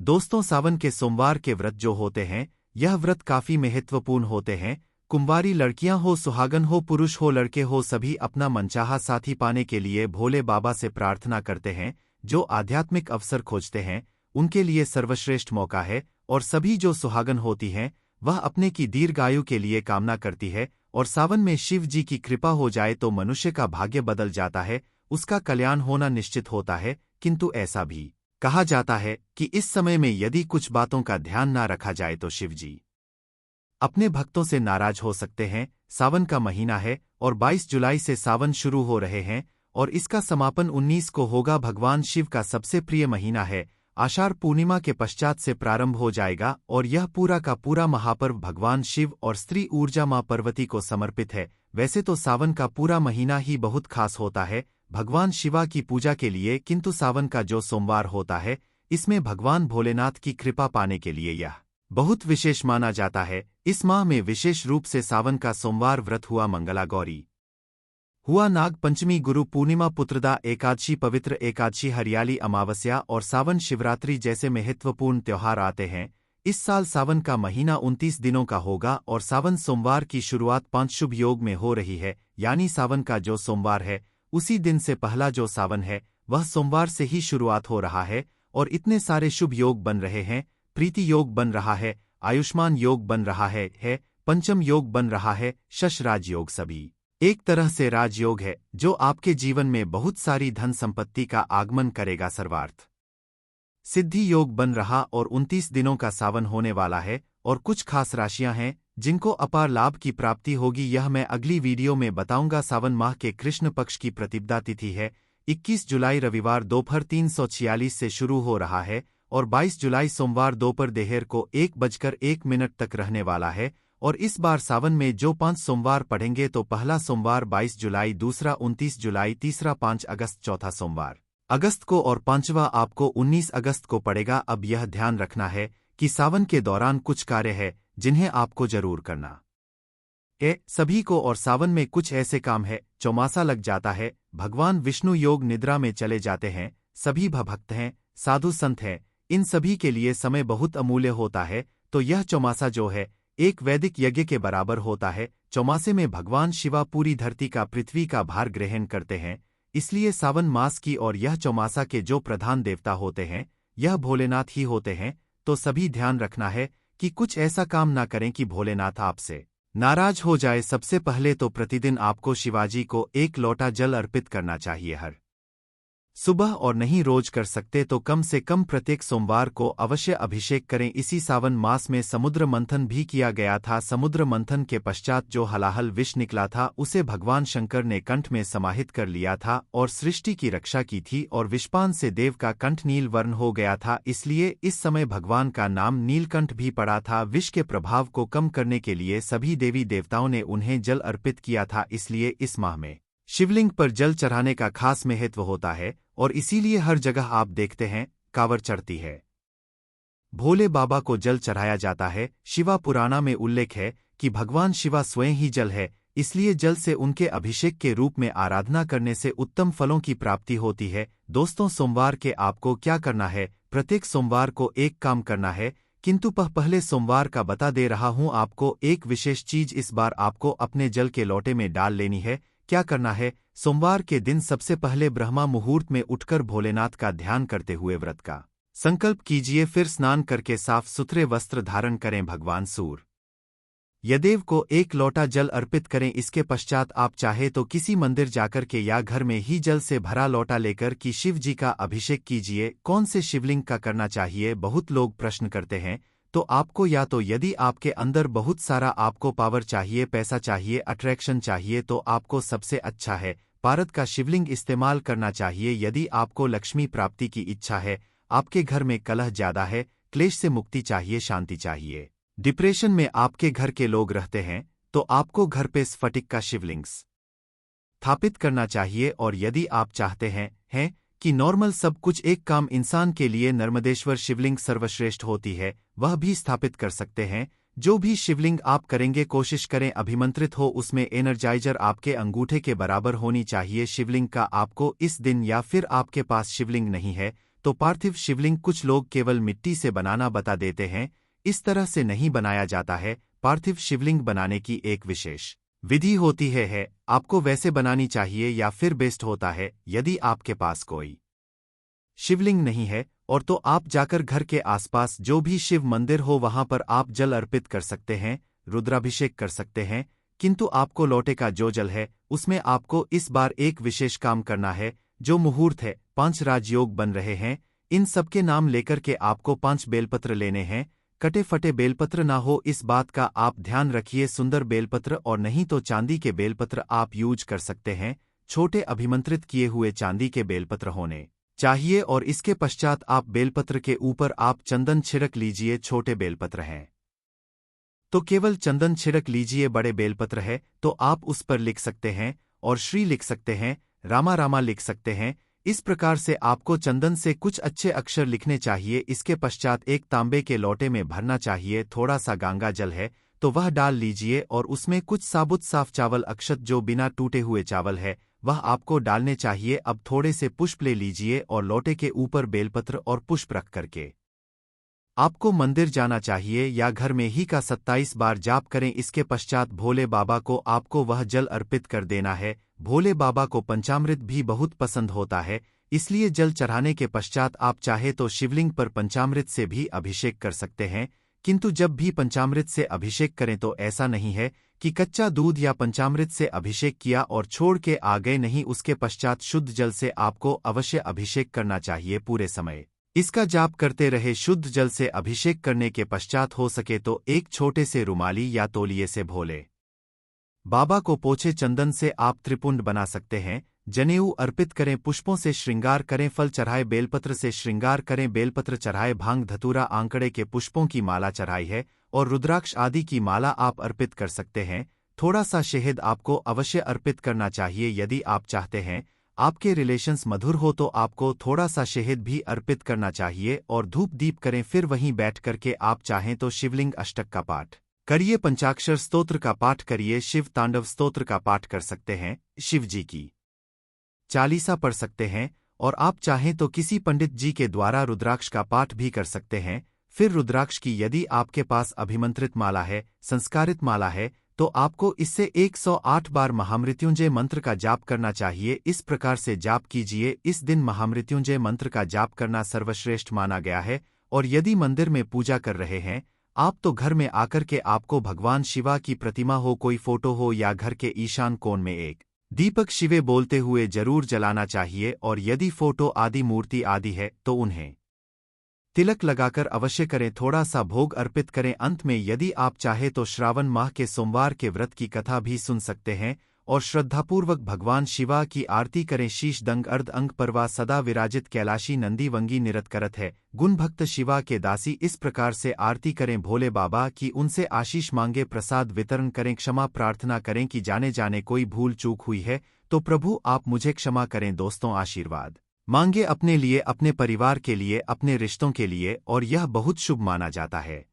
दोस्तों, सावन के सोमवार के व्रत जो होते हैं, यह व्रत काफी महत्वपूर्ण होते हैं। कुंवारी लड़कियां हो, सुहागन हो, पुरुष हो, लड़के हो, सभी अपना मनचाहा साथी पाने के लिए भोले बाबा से प्रार्थना करते हैं। जो आध्यात्मिक अवसर खोजते हैं उनके लिए सर्वश्रेष्ठ मौका है। और सभी जो सुहागन होती हैं वह अपने की दीर्घायु के लिए कामना करती है। और सावन में शिव जी की कृपा हो जाए तो मनुष्य का भाग्य बदल जाता है, उसका कल्याण होना निश्चित होता है। किंतु ऐसा भी कहा जाता है कि इस समय में यदि कुछ बातों का ध्यान ना रखा जाए तो शिव जी अपने भक्तों से नाराज हो सकते हैं। सावन का महीना है और 22 जुलाई से सावन शुरू हो रहे हैं और इसका समापन 19 को होगा। भगवान शिव का सबसे प्रिय महीना है। आषाढ़ पूर्णिमा के पश्चात से प्रारंभ हो जाएगा और यह पूरा का पूरा महापर्व भगवान शिव और स्त्री ऊर्जा मां पार्वती को समर्पित है। वैसे तो सावन का पूरा महीना ही बहुत खास होता है भगवान शिवा की पूजा के लिए, किंतु सावन का जो सोमवार होता है इसमें भगवान भोलेनाथ की कृपा पाने के लिए यह बहुत विशेष माना जाता है। इस माह में विशेष रूप से सावन का सोमवार व्रत हुआ, मंगला गौरी हुआ, नाग पंचमी, गुरु पूर्णिमा, पुत्रदा एकादशी, पवित्र एकादशी, हरियाली अमावस्या और सावन शिवरात्रि जैसे महत्वपूर्ण त्योहार आते हैं। इस साल सावन का महीना 29 दिनों का होगा और सावन सोमवार की शुरुआत 5 शुभ योग में हो रही है। यानी सावन का जो सोमवार है उसी दिन से पहला जो सावन है वह सोमवार से ही शुरुआत हो रहा है। और इतने सारे शुभ योग बन रहे हैं। प्रीति योग बन रहा है, आयुष्मान योग बन रहा है, पंचम योग बन रहा है, शश राजयोग, सभी एक तरह से राजयोग है जो आपके जीवन में बहुत सारी धन संपत्ति का आगमन करेगा। सर्वार्थ सिद्धि योग बन रहा और 29 दिनों का सावन होने वाला है। और कुछ खास राशियां हैं जिनको अपार लाभ की प्राप्ति होगी, यह मैं अगली वीडियो में बताऊंगा। सावन माह के कृष्ण पक्ष की प्रतिपदा तिथि है 21 जुलाई रविवार दोपहर 3:46 से शुरू हो रहा है और 22 जुलाई सोमवार दोपहर देहर को 1:01 तक रहने वाला है। और इस बार सावन में जो 5 सोमवार पढ़ेंगे तो पहला सोमवार 22 जुलाई, दूसरा 29 जुलाई, तीसरा 5 अगस्त, चौथा सोमवार अगस्त को और पांचवा आपको 19 अगस्त को पड़ेगा। अब यह ध्यान रखना है कि सावन के दौरान कुछ कार्य है जिन्हें आपको जरूर करना है सभी को। और सावन में कुछ ऐसे काम है, चौमासा लग जाता है, भगवान विष्णु योग निद्रा में चले जाते हैं, सभी भक्त हैं, साधु संत हैं, इन सभी के लिए समय बहुत अमूल्य होता है। तो यह चौमासा जो है एक वैदिक यज्ञ के बराबर होता है। चौमासे में भगवान शिवा पूरी धरती का, पृथ्वी का भार ग्रहण करते हैं, इसलिए सावन मास की और यह चौमासा के जो प्रधान देवता होते हैं यह भोलेनाथ ही होते हैं। तो सभी ध्यान रखना है कि कुछ ऐसा काम ना करें कि भोलेनाथ आपसे नाराज हो जाए। सबसे पहले तो प्रतिदिन आपको शिवाजी को 1 लोटा जल अर्पित करना चाहिए, हर सुबह, और नहीं रोज कर सकते तो कम से कम प्रत्येक सोमवार को अवश्य अभिषेक करें। इसी सावन मास में समुद्र मंथन भी किया गया था। समुद्र मंथन के पश्चात जो हलाहल विष निकला था उसे भगवान शंकर ने कंठ में समाहित कर लिया था और सृष्टि की रक्षा की थी और विषपान से देव का कंठ नील वर्ण हो गया था, इसलिए इस समय भगवान का नाम नीलकंठ भी पड़ा था। विष के प्रभाव को कम करने के लिए सभी देवी देवताओं ने उन्हें जल अर्पित किया था, इसलिए इस माह में शिवलिंग पर जल चढ़ाने का खास महत्व होता है और इसीलिए हर जगह आप देखते हैं कांवर चढ़ती है, भोले बाबा को जल चढ़ाया जाता है। शिवा पुराणा में उल्लेख है कि भगवान शिवा स्वयं ही जल है, इसलिए जल से उनके अभिषेक के रूप में आराधना करने से उत्तम फलों की प्राप्ति होती है। दोस्तों, सोमवार के आपको क्या करना है? प्रत्येक सोमवार को एक काम करना है, किंतु पहले सोमवार का बता दे रहा हूं आपको एक विशेष चीज इस बार आपको अपने जल के लोटे में डाल लेनी है। क्या करना है? सोमवार के दिन सबसे पहले ब्रह्मा मुहूर्त में उठकर भोलेनाथ का ध्यान करते हुए व्रत का संकल्प कीजिए, फिर स्नान करके साफ सुथरे वस्त्र धारण करें, भगवान सूर्य यदेव को 1 लोटा जल अर्पित करें। इसके पश्चात आप चाहे तो किसी मंदिर जाकर के या घर में ही जल से भरा लोटा लेकर कि शिव जी का अभिषेक कीजिए। कौन से शिवलिंग का करना चाहिए, बहुत लोग प्रश्न करते हैं। तो आपको या तो यदि आपके अंदर बहुत सारा आपको पावर चाहिए, पैसा चाहिए, अट्रैक्शन चाहिए, तो आपको सबसे अच्छा है पारद का शिवलिंग इस्तेमाल करना चाहिए। यदि आपको लक्ष्मी प्राप्ति की इच्छा है, आपके घर में कलह ज्यादा है, क्लेश से मुक्ति चाहिए, शांति चाहिए, डिप्रेशन में आपके घर के लोग रहते हैं, तो आपको घर पे स्फटिक का शिवलिंग स्थापित करना चाहिए। और यदि आप चाहते हैं कि नॉर्मल सब कुछ एक काम इंसान के लिए नर्मदेश्वर शिवलिंग सर्वश्रेष्ठ होती है, वह भी स्थापित कर सकते हैं। जो भी शिवलिंग आप करेंगे कोशिश करें अभिमंत्रित हो, उसमें एनर्जाइजर आपके अंगूठे के बराबर होनी चाहिए शिवलिंग का। आपको इस दिन या फिर आपके पास शिवलिंग नहीं है तो पार्थिव शिवलिंग कुछ लोग केवल मिट्टी से बनाना बता देते हैं। इस तरह से नहीं बनाया जाता है। पार्थिव शिवलिंग बनाने की एक विशेष विधि होती है। आपको वैसे बनानी चाहिए या फिर बेस्ट होता है यदि आपके पास कोई शिवलिंग नहीं है और तो आप जाकर घर के आसपास जो भी शिव मंदिर हो वहां पर आप जल अर्पित कर सकते हैं, रुद्राभिषेक कर सकते हैं। किंतु आपको लौटे का जो जल है उसमें आपको इस बार एक विशेष काम करना है। जो मुहूर्त है 5 राजयोग बन रहे हैं, इन सबके नाम लेकर के आपको 5 बेलपत्र लेने हैं। कटे फटे बेलपत्र ना हो इस बात का आप ध्यान रखिए। सुंदर बेलपत्र और नहीं तो चांदी के बेलपत्र आप यूज कर सकते हैं। छोटे अभिमंत्रित किए हुए चांदी के बेलपत्र होने चाहिए और इसके पश्चात आप बेलपत्र के ऊपर आप चंदन छिड़क लीजिए। छोटे बेलपत्र हैं तो केवल चंदन छिड़क लीजिए। बड़े बेलपत्र है तो आप उस पर लिख सकते हैं और श्री लिख सकते हैं, रामा रामा लिख सकते हैं। इस प्रकार से आपको चंदन से कुछ अच्छे अक्षर लिखने चाहिए। इसके पश्चात एक तांबे के लोटे में भरना चाहिए। थोड़ा सा गंगा जल है तो वह डाल लीजिए और उसमें कुछ साबुत साफ चावल अक्षत जो बिना टूटे हुए चावल है वह आपको डालने चाहिए। अब थोड़े से पुष्प ले लीजिए और लोटे के ऊपर बेलपत्र और पुष्प रख करके आपको मंदिर जाना चाहिए या घर में ही का 27 बार जाप करें। इसके पश्चात भोले बाबा को आपको वह जल अर्पित कर देना है। भोले बाबा को पंचामृत भी बहुत पसंद होता है, इसलिए जल चढ़ाने के पश्चात आप चाहे तो शिवलिंग पर पंचामृत से भी अभिषेक कर सकते हैं। किंतु जब भी पंचामृत से अभिषेक करें तो ऐसा नहीं है कि कच्चा दूध या पंचामृत से अभिषेक किया और छोड़ के आ गए, नहीं। उसके पश्चात शुद्ध जल से आपको अवश्य अभिषेक करना चाहिए। पूरे समय इसका जाप करते रहे। शुद्ध जल से अभिषेक करने के पश्चात हो सके तो एक छोटे से रुमाली या तौलिए से भोले बाबा को पोछे। चंदन से आप त्रिपुंड बना सकते हैं। जनेऊ अर्पित करें, पुष्पों से श्रृंगार करें, फल चढ़ाए, बेलपत्र से श्रृंगार करें। बेलपत्र चढ़ाए, भांग धतूरा आंकड़े के पुष्पों की माला चढ़ाई है और रुद्राक्ष आदि की माला आप अर्पित कर सकते हैं। थोड़ा सा शहद आपको अवश्य अर्पित करना चाहिए। यदि आप चाहते हैं आपके रिलेशंस मधुर हो तो आपको थोड़ा सा शहद भी अर्पित करना चाहिए और धूप दीप करें। फिर वहीं बैठ करके आप चाहें तो शिवलिंग अष्टक का पाठ करिए, पंचाक्षर स्तोत्र का पाठ करिए, शिव तांडव स्तोत्र का पाठ कर सकते हैं, शिव जी की चालीसा पढ़ सकते हैं और आप चाहें तो किसी पंडित जी के द्वारा रुद्राक्ष का पाठ भी कर सकते हैं। फिर रुद्राक्ष की यदि आपके पास अभिमंत्रित माला है, संस्कारित माला है, तो आपको इससे 108 बार महामृत्युंजय मंत्र का जाप करना चाहिए। इस प्रकार से जाप कीजिए। इस दिन महामृत्युंजय मंत्र का जाप करना सर्वश्रेष्ठ माना गया है। और यदि मंदिर में पूजा कर रहे हैं आप तो घर में आकर के आपको भगवान शिवा की प्रतिमा हो, कोई फोटो हो या घर के ईशान कोण में एक दीपक शिवे बोलते हुए जरूर जलाना चाहिए। और यदि फोटो आदि मूर्ति आदि है तो उन्हें तिलक लगाकर अवश्य करें। थोड़ा सा भोग अर्पित करें। अंत में यदि आप चाहे तो श्रावण माह के सोमवार के व्रत की कथा भी सुन सकते हैं और श्रद्धापूर्वक भगवान शिवा की आरती करें। शीश दंग अर्ध अंग परवा सदा विराजित कैलाशी नंदी वंगी निरत करत है, गुण भक्त शिवा के दासी। इस प्रकार से आरती करें भोले बाबा की, उनसे आशीष मांगे, प्रसाद वितरण करें, क्षमा प्रार्थना करें कि जाने कोई भूल चूक हुई है तो प्रभु आप मुझे क्षमा करें। दोस्तों, आशीर्वाद मांगे अपने लिए, अपने परिवार के लिए, अपने रिश्तों के लिए, और यह बहुत शुभ माना जाता है।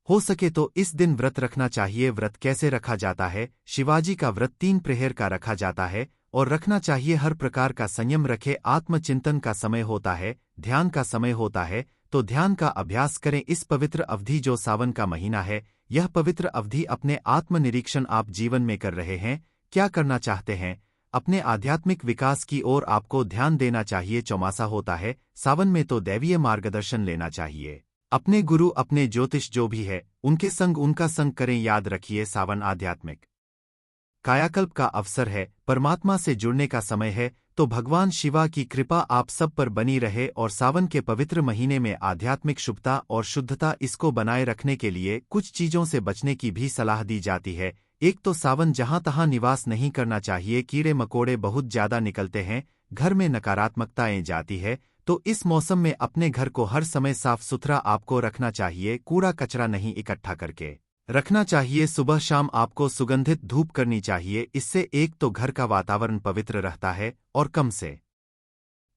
हो सके तो इस दिन व्रत रखना चाहिए। व्रत कैसे रखा जाता है? शिवाजी का व्रत 3 प्रहर का रखा जाता है और रखना चाहिए। हर प्रकार का संयम रखे। आत्मचिंतन का समय होता है, ध्यान का समय होता है, तो ध्यान का अभ्यास करें। इस पवित्र अवधि जो सावन का महीना है, यह पवित्र अवधि अपने आत्मनिरीक्षण आप जीवन में कर रहे हैं, क्या करना चाहते हैं, अपने आध्यात्मिक विकास की ओर आपको ध्यान देना चाहिए। चौमासा होता है सावन में तो दैवीय मार्गदर्शन लेना चाहिए। अपने गुरु, अपने ज्योतिष जो भी है उनके संग उनका संग करें। याद रखिए सावन आध्यात्मिक कायाकल्प का अवसर है, परमात्मा से जुड़ने का समय है। तो भगवान शिवा की कृपा आप सब पर बनी रहे। और सावन के पवित्र महीने में आध्यात्मिक शुभता और शुद्धता इसको बनाए रखने के लिए कुछ चीजों से बचने की भी सलाह दी जाती है। एक तो सावन जहां तहां निवास नहीं करना चाहिए। कीड़े मकोड़े बहुत ज्यादा निकलते हैं, घर में नकारात्मकताएं जाती है। तो इस मौसम में अपने घर को हर समय साफ सुथरा आपको रखना चाहिए। कूड़ा कचरा नहीं इकट्ठा करके रखना चाहिए। सुबह शाम आपको सुगंधित धूप करनी चाहिए। इससे एक तो घर का वातावरण पवित्र रहता है और कम से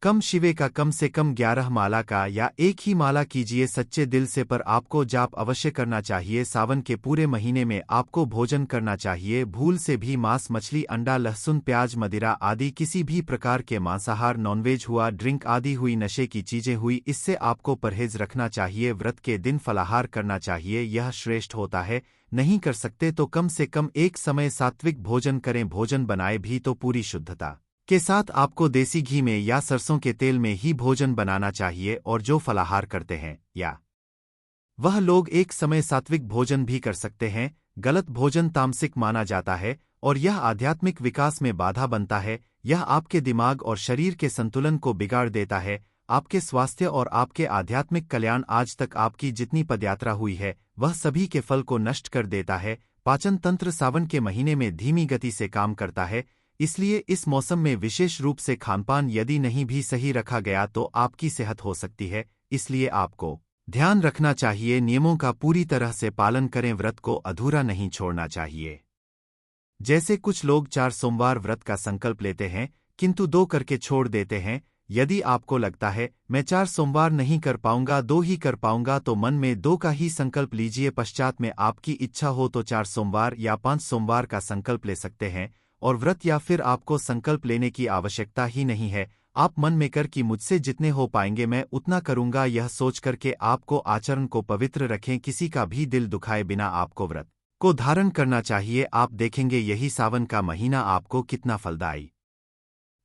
कम शिवे का कम से कम 11 माला का या एक ही माला कीजिए सच्चे दिल से, पर आपको जाप अवश्य करना चाहिए। सावन के पूरे महीने में आपको भोजन करना चाहिए। भूल से भी मांस, मछली, अंडा, लहसुन, प्याज, मदिरा आदि किसी भी प्रकार के मांसाहार, नॉनवेज हुआ, ड्रिंक आदि हुई, नशे की चीजें हुई, इससे आपको परहेज रखना चाहिए। व्रत के दिन फलाहार करना चाहिए, यह श्रेष्ठ होता है। नहीं कर सकते तो कम से कम एक समय सात्विक भोजन करें। भोजन बनाए भी तो पूरी शुद्धता के साथ आपको देसी घी में या सरसों के तेल में ही भोजन बनाना चाहिए। और जो फलाहार करते हैं या वह लोग एक समय सात्विक भोजन भी कर सकते हैं। गलत भोजन तामसिक माना जाता है और यह आध्यात्मिक विकास में बाधा बनता है। यह आपके दिमाग और शरीर के संतुलन को बिगाड़ देता है। आपके स्वास्थ्य और आपके आध्यात्मिक कल्याण, आज तक आपकी जितनी पदयात्रा हुई है वह सभी के फल को नष्ट कर देता है। पाचन तंत्र सावन के महीने में धीमी गति से काम करता है, इसलिए इस मौसम में विशेष रूप से खानपान यदि नहीं भी सही रखा गया तो आपकी सेहत हो सकती है। इसलिए आपको ध्यान रखना चाहिए, नियमों का पूरी तरह से पालन करें। व्रत को अधूरा नहीं छोड़ना चाहिए। जैसे कुछ लोग 4 सोमवार व्रत का संकल्प लेते हैं किंतु 2 करके छोड़ देते हैं। यदि आपको लगता है मैं 4 सोमवार नहीं कर पाऊंगा, 2 ही कर पाऊंगा, तो मन में 2 का ही संकल्प लीजिए। पश्चात में आपकी इच्छा हो तो 4 सोमवार या 5 सोमवार का संकल्प ले सकते हैं। और व्रत या फिर आपको संकल्प लेने की आवश्यकता ही नहीं है। आप मन में कर कि मुझसे जितने हो पाएंगे मैं उतना करूंगा, यह सोच करके आपको आचरण को पवित्र रखें। किसी का भी दिल दुखाए बिना आपको व्रत को धारण करना चाहिए। आप देखेंगे यही सावन का महीना आपको कितना फलदायी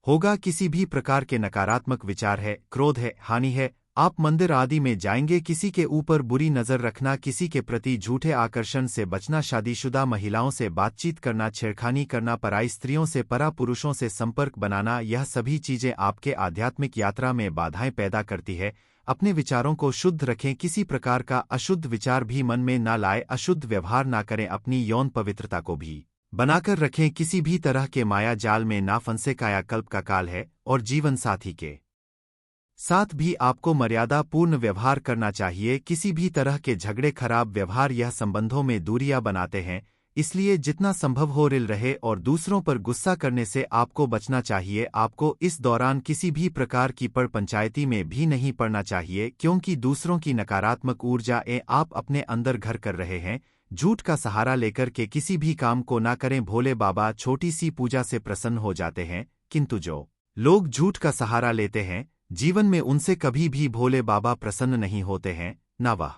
होगा। किसी भी प्रकार के नकारात्मक विचार है, क्रोध है, हानि है, आप मंदिर आदि में जाएंगे, किसी के ऊपर बुरी नजर रखना, किसी के प्रति झूठे आकर्षण से बचना, शादीशुदा महिलाओं से बातचीत करना, छेड़खानी करना, पराई स्त्रियों से, परा पुरुषों से संपर्क बनाना, यह सभी चीजें आपके आध्यात्मिक यात्रा में बाधाएं पैदा करती है। अपने विचारों को शुद्ध रखें, किसी प्रकार का अशुद्ध विचार भी मन में ना लाए, अशुद्ध व्यवहार ना करें, अपनी यौन पवित्रता को भी बनाकर रखें, किसी भी तरह के माया जाल में ना फंसे। कायाकल्प का काल है और जीवन साथी के साथ भी आपको मर्यादा पूर्ण व्यवहार करना चाहिए। किसी भी तरह के झगड़े, खराब व्यवहार यह संबंधों में दूरियां बनाते हैं, इसलिए जितना संभव हो रिल रहे और दूसरों पर गुस्सा करने से आपको बचना चाहिए। आपको इस दौरान किसी भी प्रकार की पंचायती में भी नहीं पड़ना चाहिए, क्योंकि दूसरों की नकारात्मक ऊर्जाएं आप अपने अंदर घर कर रहे हैं। झूठ का सहारा लेकर के किसी भी काम को ना करें। भोले बाबा छोटी सी पूजा से प्रसन्न हो जाते हैं, किंतु जो लोग झूठ का सहारा लेते हैं जीवन में उनसे कभी भी भोले बाबा प्रसन्न नहीं होते हैं, ना वह